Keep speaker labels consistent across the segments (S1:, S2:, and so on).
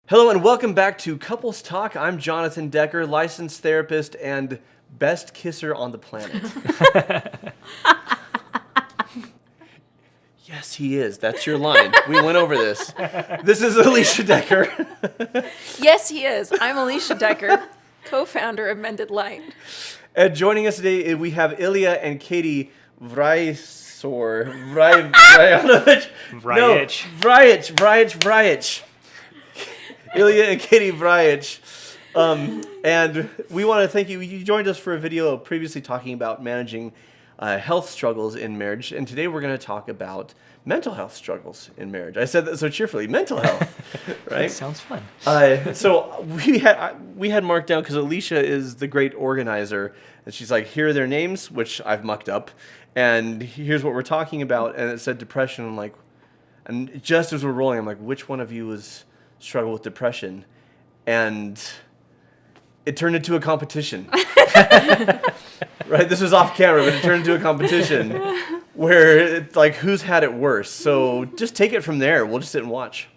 S1: Hello and welcome back to Couples Talk. I'm Jonathan Decker, licensed therapist and best kisser on the planet. Yes, he is. That's your line. We went over this. This is Alicia Decker.
S2: Yes, he is. I'm Alicia Decker, co-founder of Mended Light.
S1: And joining us today, we have Ilya and Katie Vrajich. Ilya and Katie Vrajich. And we want to thank you. You joined us for a video previously talking about managing health struggles in marriage. And today we're going to talk about mental health struggles in marriage. I said that so cheerfully, mental health, right?
S3: That sounds fun.
S1: So we had marked down, because Alicia is the great organizer. And she's like, here are their names, which I've mucked up. And here's what we're talking about. And it said depression. I'm like, and just as we're rolling, I'm like, which one of you is struggle with depression? And it turned into a competition. Right? This was off camera, but it turned into a competition where it's like, who's had it worse? So just take it from there. We'll just sit and watch.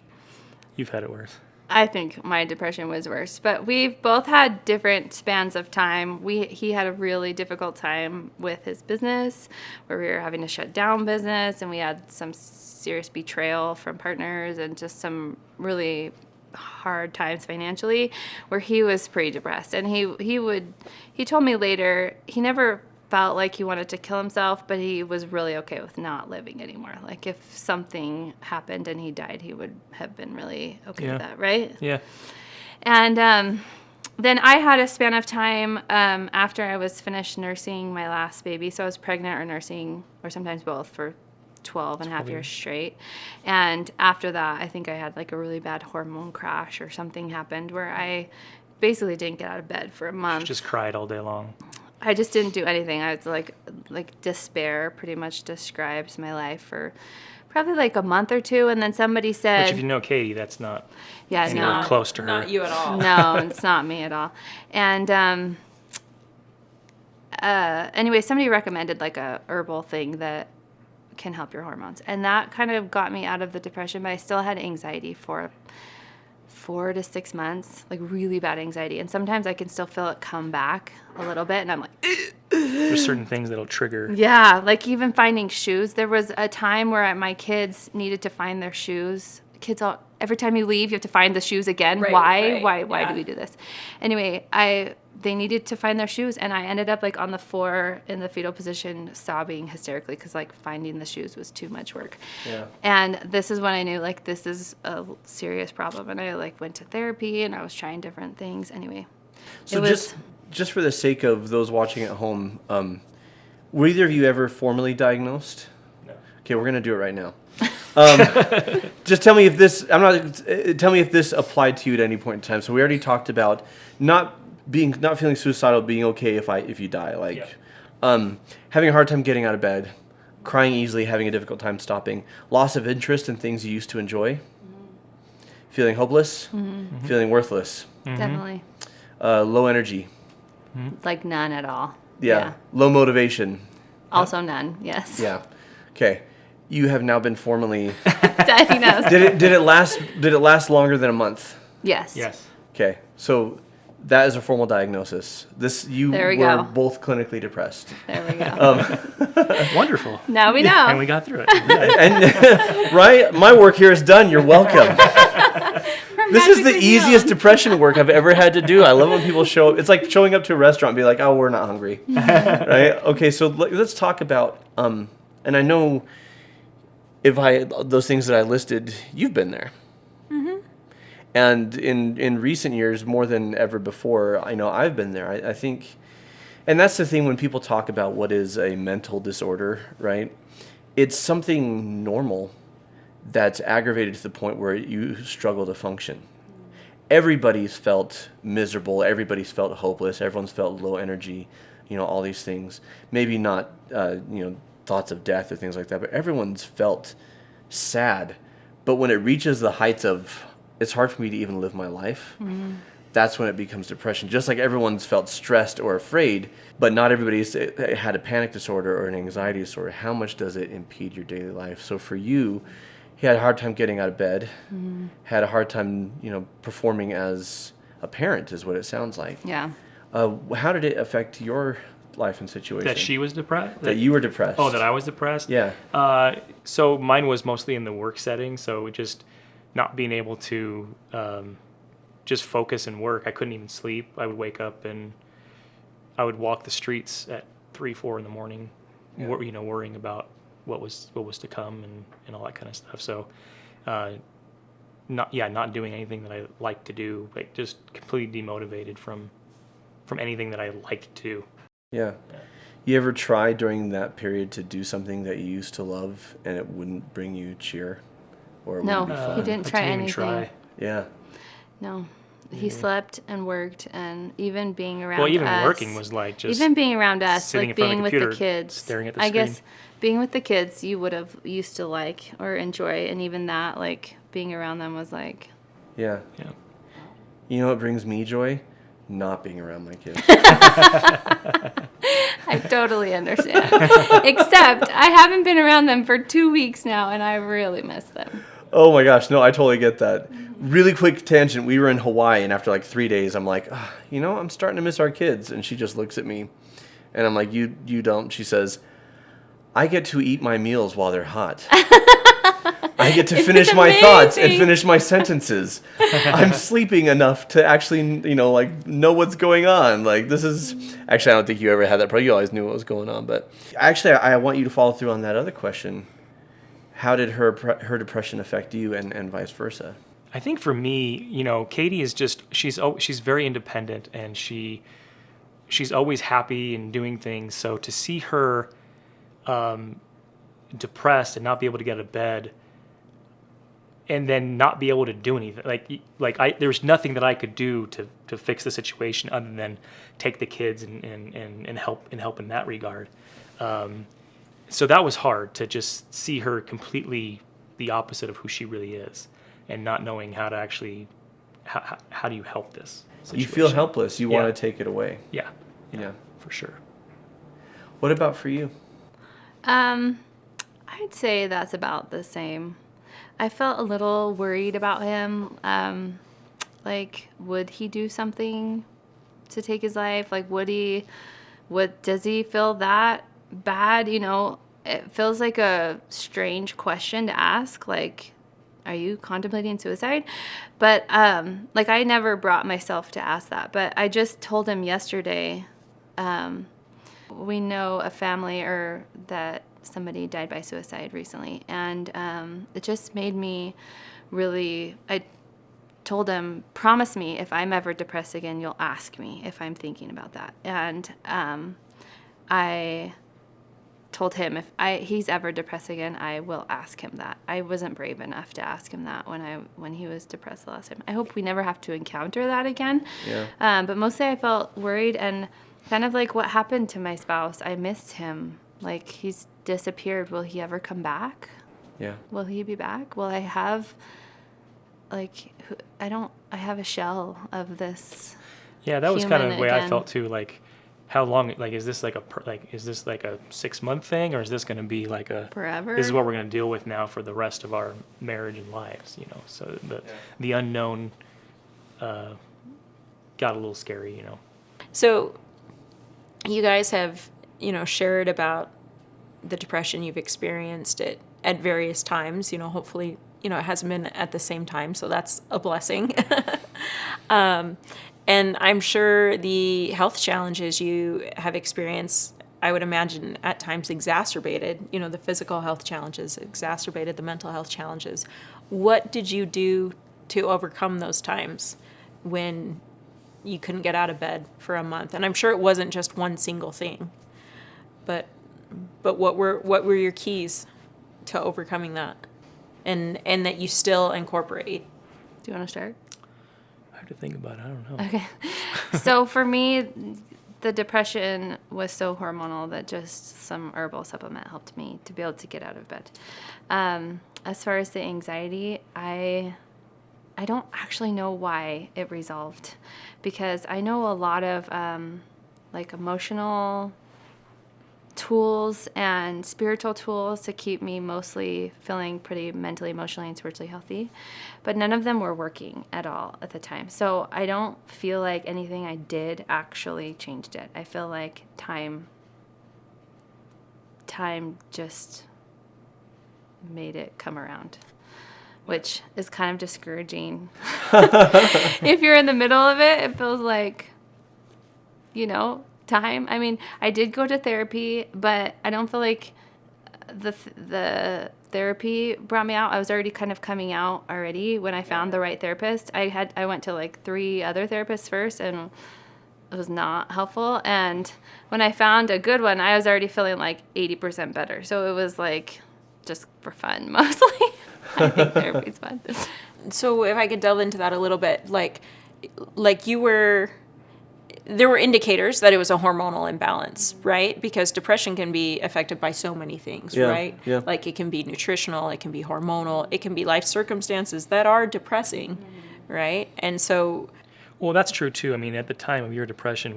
S3: You've had it worse.
S2: I think my depression was worse, but we've both had different spans of time. He had a really difficult time with his business, where we were having to shut down business, and we had some serious betrayal from partners and just some really hard times financially, where he was pretty depressed. And he told me later, he never felt like he wanted to kill himself, but he was really okay with not living anymore. Like, if something happened and he died, he would have been really okay with that, right?
S3: Yeah.
S2: And then I had a span of time after I was finished nursing my last baby. So I was pregnant or nursing, or sometimes both, for 12 and a half years straight. And after that, I think I had like a really bad hormone crash, or something happened where I basically didn't get out of bed for a month.
S3: Just cried all day long.
S2: I just didn't do anything. I was like despair pretty much describes my life for probably like a month or two. And then somebody said,
S3: Which, if you know Katie, that's not
S2: no,
S3: close to her.
S4: Not you at all.
S2: No, it's not me at all. And anyway, somebody recommended like a herbal thing that can help your hormones, and that kind of got me out of the depression. But I still had anxiety for 4 to 6 months, like really bad anxiety, and sometimes I can still feel it come back a little bit, and I'm like,
S3: There's certain things that'll trigger.
S2: yeah, like even finding shoes. There was a time where my kids needed to find their shoes. Every time you leave, you have to find the shoes again.
S4: Right,
S2: Why
S4: yeah.
S2: do we do this? Anyway, they needed to find their shoes, and I ended up like on the floor in the fetal position, sobbing hysterically, because like finding the shoes was too much work.
S1: Yeah.
S2: And this is when I knew like this is a serious problem, and I like went to therapy, and I was trying different things. Anyway,
S1: So just for the sake of those watching at home, were either of you ever formally diagnosed?
S3: No.
S1: Okay, we're gonna do it right now. Just tell me if this. Tell me if this applied to you at any point in time. So we already talked about not feeling suicidal, being okay if you die. Like, having a hard time getting out of bed, crying easily, having a difficult time stopping, loss of interest in things you used to enjoy, feeling hopeless, feeling worthless,
S2: definitely
S1: low energy,
S2: like none at all.
S1: yeah, low motivation,
S2: Also none. Yes.
S1: yeah. Okay, you have now been formally.
S2: Diagnosed.
S1: Did it last longer than a month?
S2: Yes.
S3: Yes.
S1: Okay, so that is a formal diagnosis. You
S2: There we
S1: were
S2: go.
S1: both clinically depressed.
S2: There we go.
S3: Wonderful.
S2: Now we know.
S3: And we got through it.
S1: And right, my work here is done. You're welcome. This is the
S2: magically
S1: easiest
S2: healed.
S1: depression work I've ever had to do. I love when people show up. It's like showing up to a restaurant and be like, "Oh, we're not hungry." Right? Okay, so let's talk about. And I know those things that I listed, you've been there. And in recent years, more than ever before, I know I've been there. I think, and that's the thing when people talk about what is a mental disorder, right? It's something normal that's aggravated to the point where you struggle to function. Everybody's felt miserable. Everybody's felt hopeless. Everyone's felt low energy, all these things. Maybe not, thoughts of death or things like that, but everyone's felt sad. But when it reaches the heights of, it's hard for me to even live my life, that's when it becomes depression. Just like everyone's felt stressed or afraid, but not everybody's had a panic disorder or an anxiety disorder. How much does it impede your daily life? So for you, he had a hard time getting out of bed, had a hard time, performing as a parent is what it sounds like.
S2: Yeah.
S1: How did it affect your life and situation?
S3: That she was depressed?
S1: That you were depressed.
S3: Oh, that I was depressed?
S1: Yeah.
S3: So mine was mostly in the work setting, so just not being able to just focus and work. I couldn't even sleep. I would wake up and I would walk the streets at 3, 4 in the morning, worrying about what was to come and all that kind of stuff. So not doing anything that I like to do, like just completely demotivated from anything that I like to do.
S1: Yeah. You ever try during that period to do something that you used to love and it wouldn't bring you cheer? Or it
S2: No,
S1: wouldn't be fun?
S2: he didn't
S3: I
S2: try
S3: even
S2: anything.
S3: try.
S1: Yeah.
S2: No. He slept and worked, and even being around
S3: Well, even
S2: us,
S3: working was like just
S2: even being around us,
S3: sitting
S2: like
S3: in front of
S2: being
S3: the
S2: with
S3: computer,
S2: the kids.
S3: staring at the
S2: I
S3: screen.
S2: guess being with the kids, you would have used to like or enjoy, and even that, like being around them was like.
S1: Yeah.
S3: Yeah.
S1: You know what brings me joy? Not being around my kids.
S2: I totally understand. Except I haven't been around them for 2 weeks now, and I really miss them.
S1: Oh my gosh, no, I totally get that. Really quick tangent. We were in Hawaii, and after like 3 days, I'm like, I'm starting to miss our kids. And she just looks at me, and I'm like, you don't. She says, I get to eat my meals while they're hot. I get to finish my thoughts and finish my sentences. I'm sleeping enough to actually, know what's going on. Like, this is... Actually, I don't think you ever had that problem. You always knew what was going on. But actually, I want you to follow through on that other question. How did her depression affect you and vice versa?
S3: I think for me, Katie is just she's very independent, and she's always happy and doing things. So to see her depressed and not be able to get out of bed, and then not be able to do anything, there was nothing that I could do to fix the situation other than take the kids and help in that regard. So that was hard to just see her completely the opposite of who she really is, and not knowing how to actually how do you help this situation.
S1: You feel helpless. You
S3: Yeah.
S1: want to take it away.
S3: Yeah,
S1: Yeah.
S3: for sure.
S1: What about for you?
S2: I'd say that's about the same. I felt a little worried about him. Would he do something to take his life? Like, does he feel that bad? It feels like a strange question to ask. Like, are you contemplating suicide? But, I never brought myself to ask that. But I just told him yesterday, we know a family that somebody died by suicide recently, and it just made me I told him, promise me if I'm ever depressed again, you'll ask me if I'm thinking about that. And I told him if he's ever depressed again, I will ask him that. I wasn't brave enough to ask him that when he was depressed the last time. I hope we never have to encounter that again.
S1: Yeah.
S2: But mostly I felt worried, and kind of like what happened to my spouse. I missed him. Like, he's disappeared. Will he ever come back?
S1: Yeah.
S2: Will he be back? Will I have, I have a shell of this.
S3: Yeah, that was kind of
S2: human
S3: the way I
S2: again.
S3: felt too. Like, how long? Like, is this like a 6-month thing, or is this going to be like a
S2: Forever?
S3: This is what we're going to deal with now for the rest of our marriage and lives. So the unknown got a little scary.
S4: So you guys have, shared about the depression you've experienced at various times. Hopefully, it hasn't been at the same time, so that's a blessing. And I'm sure the health challenges you have experienced, I would imagine at times exacerbated, the physical health challenges exacerbated the mental health challenges. What did you do to overcome those times when you couldn't get out of bed for a month? And I'm sure it wasn't just one single thing, but what were your keys to overcoming that, and that you still incorporate?
S2: Do you want to start?
S3: I have to think about it. I don't know.
S2: Okay. So for me, the depression was so hormonal that just some herbal supplement helped me to be able to get out of bed. As far as the anxiety, I don't actually know why it resolved, because I know a lot of emotional tools and spiritual tools to keep me mostly feeling pretty mentally, emotionally, and spiritually healthy. But none of them were working at all at the time. So I don't feel like anything I did actually changed it. I feel like time just made it come around, which is kind of discouraging. If you're in the middle of it, it feels like, time. I mean, I did go to therapy, but I don't feel like the therapy brought me out. I was already kind of coming out already when I found the right therapist. I went to like 3 other therapists first, and it was not helpful. And when I found a good one, I was already feeling like 80% better. So it was like just for fun mostly. I think therapy's fun.
S4: So if I could delve into that a little bit, like there were indicators that it was a hormonal imbalance, right? Because depression can be affected by so many things, right?
S1: Yeah.
S4: Like it can be nutritional, it can be hormonal, it can be life circumstances that are depressing, right? And so...
S3: Well, that's true too. I mean, at the time of your depression,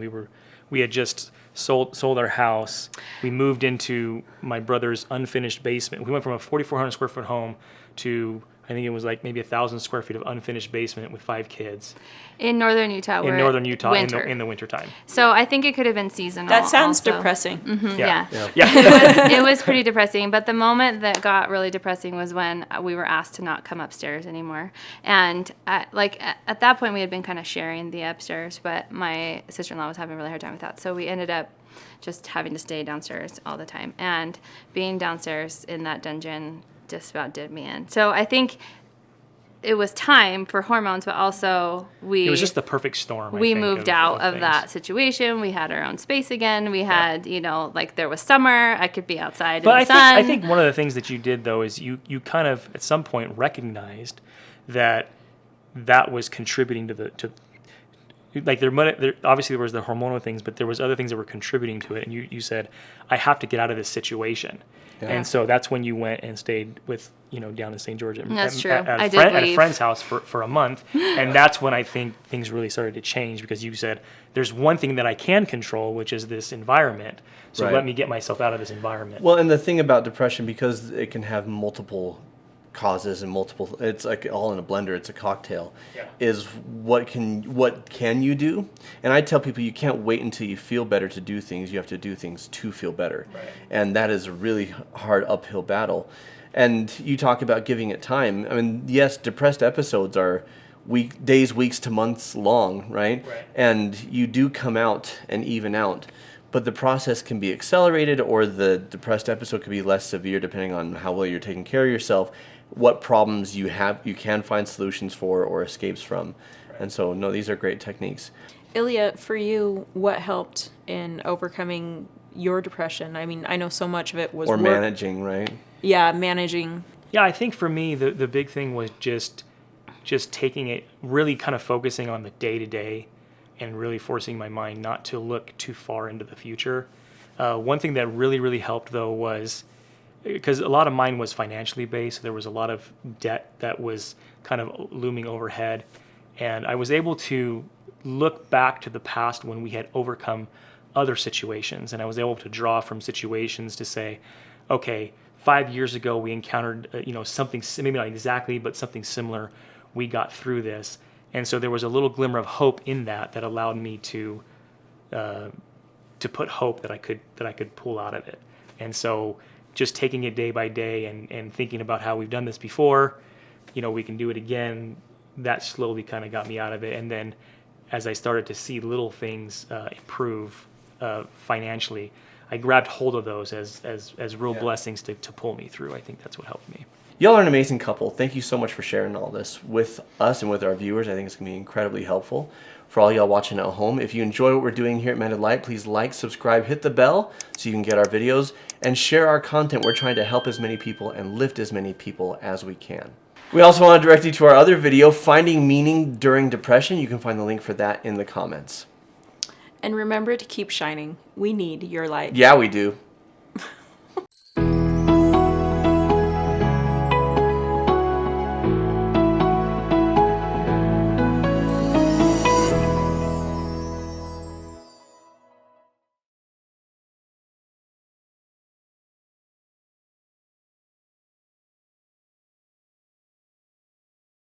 S3: we had just sold our house. We moved into my brother's unfinished basement. We went from a 4,400 square foot home to, I think it was like maybe 1,000 square feet of unfinished basement with 5 kids.
S2: In northern Utah.
S3: In northern Utah, in the wintertime.
S2: So I think it could have been seasonal.
S4: That sounds
S2: also.
S4: depressing.
S2: Mm-hmm,
S3: Yeah.
S2: It was pretty depressing. But the moment that got really depressing was when we were asked to not come upstairs anymore. And at that point, we had been kind of sharing the upstairs, but my sister-in-law was having a really hard time with that. So we ended up just having to stay downstairs all the time. And being downstairs in that dungeon just about did me in. So I think it was time for hormones, but also it
S3: was just the perfect storm.
S2: We moved out of that situation. We had our own space again. We had, there was summer. I could be outside in the sun.
S3: I think one of the things that you did, though, is you kind of at some point recognized that was contributing to there obviously there was the hormonal things, but there was other things that were contributing to it. And you said, I have to get out of this situation. Yeah. And so that's when you went and stayed with, down in St. George at a friend's house for a month. And that's when I think things really started to change, because you said, there's one thing that I can control, which is this environment. So let me get myself out of this environment.
S1: Well, and the thing about depression, because it can have multiple causes and it's like all in a blender, it's a cocktail, is what can you do? And I tell people, you can't wait until you feel better to do things. You have to do things to feel better. Right. And that is a really hard uphill battle. And you talk about giving it time. I mean, yes, depressed episodes are days, weeks to months long, right? And you do come out and even out. But the process can be accelerated, or the depressed episode could be less severe depending on how well you're taking care of yourself, what problems you can find solutions for or escapes from. And so, no, these are great techniques.
S4: Ilya, for you, what helped in overcoming your depression? I mean, I know so much of it was
S1: managing, right?
S4: Yeah, managing.
S3: Yeah, I think for me, the big thing was just taking it, really kind of focusing on the day-to-day and really forcing my mind not to look too far into the future. One thing that really, really helped, though, was because a lot of mine was financially based. So there was a lot of debt that was kind of looming overhead. And I was able to look back to the past when we had overcome other situations. And I was able to draw from situations to say, okay, 5 years ago we encountered something, maybe not exactly, but something similar. We got through this. And so there was a little glimmer of hope in that allowed me to put hope that I could pull out of it. And so just taking it day by day and thinking about how we've done this before, we can do it again, that slowly kind of got me out of it. And then as I started to see little things improve financially, I grabbed hold of those as real blessings to pull me through. I think that's what helped me.
S1: Y'all are an amazing couple. Thank you so much for sharing all this with us and with our viewers. I think it's going to be incredibly helpful for all y'all watching at home. If you enjoy what we're doing here at Mended Light, please like, subscribe, hit the bell so you can get our videos, and share our content. We're trying to help as many people and lift as many people as we can. We also want to direct you to our other video, Finding Meaning During Depression. You can find the link for that in the comments.
S4: And remember to keep shining. We need your light.
S1: Yeah, we do.